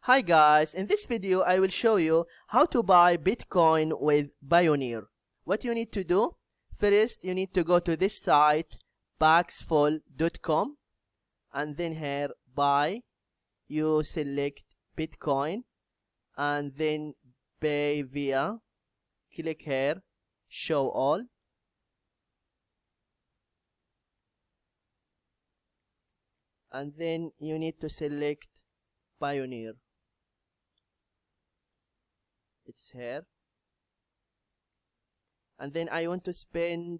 Hi guys, in this video I will show you how to buy Bitcoin with Payoneer. What you need to do, first you need to go to this site paxful.com and then here buy, you select Bitcoin and then pay via, click here, show all. And then you need to select Payoneer. It's here. And then I want to spend,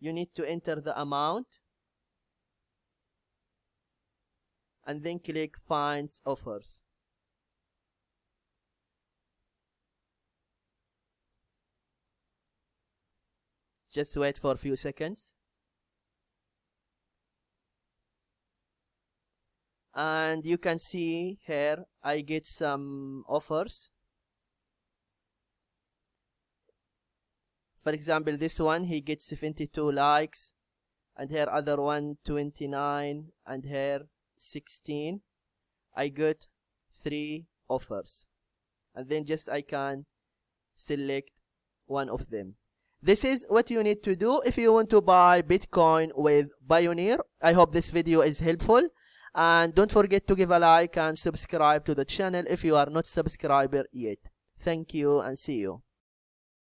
you need to enter the amount. And then click Find Offers. Just wait for a few seconds. And you can see here I get some offers. For example, this one he gets 72 likes, and here other one 29, and here 16. I got 3 offers, and then just I can select one of them. This is what you need to do if you want to buy Bitcoin with Payoneer. I hope this video is helpful. And don't forget to give a like and subscribe to the channel if you are not subscriber yet. Thank you and see you.